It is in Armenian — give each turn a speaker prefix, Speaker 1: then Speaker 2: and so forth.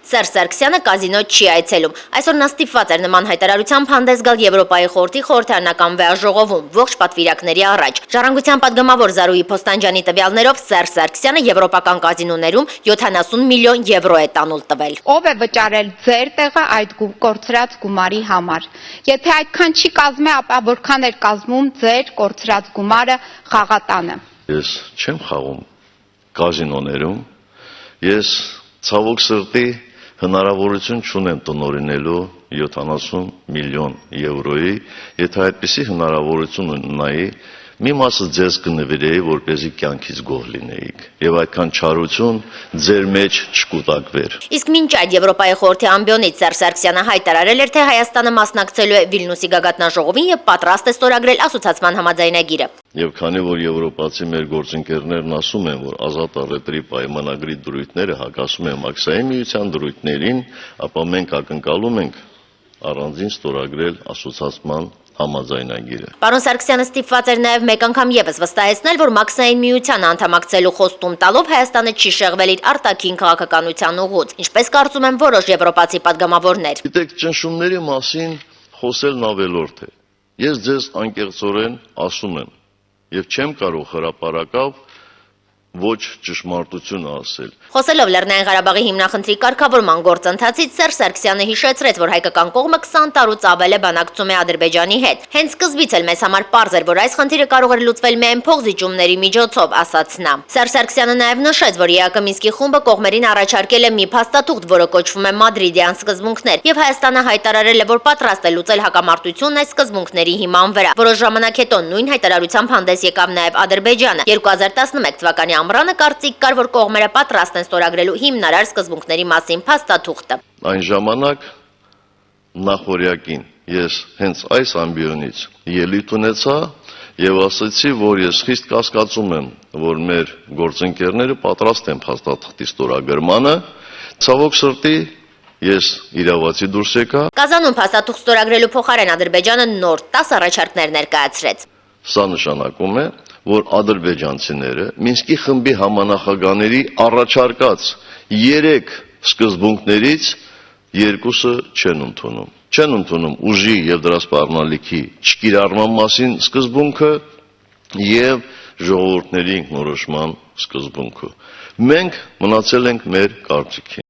Speaker 1: Սերժ Սարգսյանը կազինո չի այցելում։ Այսօր նա ստիպված էր նման հայտարարությամբ հանդես գալ Եվրոպայի խորհրդի խորհրդարանական վեաժողովում ողջ պատվիրակների առաջ։ Ժառանգության պատգամավոր Զարուհի Փոստանջյանի տվյալներով Սերժ Սարգսյանը եվրոպական կազինոներում 70 միլիոն եվրո է տանուլ տվել։
Speaker 2: Ով է վճարել ձեր տեղը այդ կորցրած գումարի համար։ Եթե այդքան չի կազմի, ապա որքան էր կազմում ձեր կորցրած գումարը խաղատանը։
Speaker 3: Ես չեմ խաղում կազինոներում, ես ցավոք սրտի հնարավորություն չունեմ տնօրինելու 70 միլիոն եվրոյի, եթե այդպիսի հնարավորություն ունենայի, մի մասը ձեզ կնվիրեի, որպեսզի կյանքից գոհ լինեիք, եւ այդքան չարություն ձեր մեջ չկուտակվեր։
Speaker 1: Իսկ մինչ այդ Եվրոպայի խորհրդի ամբիոնից Սերժ Սարգսյանը հայտարարել էր, թե Հայաստանը մասնակցելու է Վիլնյուսի գագաթնաժողովին եւ պատրաստ է ստորագրել ասոցիացման համաձայնագիրը։
Speaker 3: Եվ քանի որ եվրոպացի մեր գործընկերներն ասում են, որ ազատ առևտրի պայմանագրի դրույթները հակասում են Մաքսային միության դրույթներին, ապա մենք ակնկալում ենք առանձին ստորագրել ասոցիացման համաձայնագիրը։
Speaker 1: Պարոն Սարգսյանը ստիպված էր նաև մեկ անգամ եւս վստահեցնել, որ Մաքսային միությանը անդամակցելու խոստում տալով Հայաստանը չի շեղվել իր արտաքին քաղաքականության ուղուց, ինչպես կարծում են որոշ եվրոպացի պատգամավորներ։
Speaker 3: Գիտեք, ճնշումների մասին խոսելն ավելորդ է։ Ես ձեզ անկեղծորեն ասում եմ, եւ չեմ կարող հրապարակավ ոչ ճշմարտությունը ասել։
Speaker 1: Խոսելով Լեռնային Ղարաբաղի հիմնախնդրի կարգավորման գործընթացից Սերժ Սարգսյանը հիշեցրեց, որ հայկական կողմը 20 տարուց ավել է բանակցում է Ադրբեջանի հետ։ Հենց սկզբից էլ մեզ համար պարզ էր, որ այս խնդիրը կարող էր լուծվել միայն փոխզիջումների միջոցով, ասաց նա։ Սերժ Սարգսյանը նաև նշեց, որ ԵԱԿ Մինսկի խումբը կողմերին առաջարկել է մի փաստաթուղթ, որը կոչվում է Մադրիդյան սկզբունքներ, եւ Հայաստանը հայտարարել է, որ պատրաստ է լուծել հակամարտությունն այս սկզբունքների հիման վրա։ Որոշ ժամանակ հետո նույն հայտարարությամբ հանդես եկավ նաև Ադրբեջանը։ 2011 թվականի ամռանը կարծիք կար, որ կողմերը պատրաստ են ստորագրելու հիմնարար սկզբունքների մասին փաստաթուղթը։
Speaker 3: Այն ժամանակ նախորյակին ես հենց այս ամբիոնից ելույթ ունեցա եւ ասացի, որ ես խիստ կասկածում եմ, որ մեր գործընկերները պատրաստ են փաստաթղթի ստորագրմանը։ Ցավոք սրտի ես իրավացի դուրս եկա։
Speaker 1: Կազանում փաստաթուղթ ստորագրելու փոխարեն Ադրբեջանը նոր 10 առաջարկներ ներկայացրեց։
Speaker 3: Սա նշանակում է, որ ադրբեջանցիները Մինսկի խմբի համանախագահների առաջարկած 3 սկզբունքներից 2-ը չեն ընդունում։ Չեն ընդունում ուժի եւ դրա սպառնալիքի չկիրառման մասին սկզբունքը եւ ժողովուրդների ինքնորոշման սկզբունքը։ Մենք մնացել ենք մեր կարծիքին։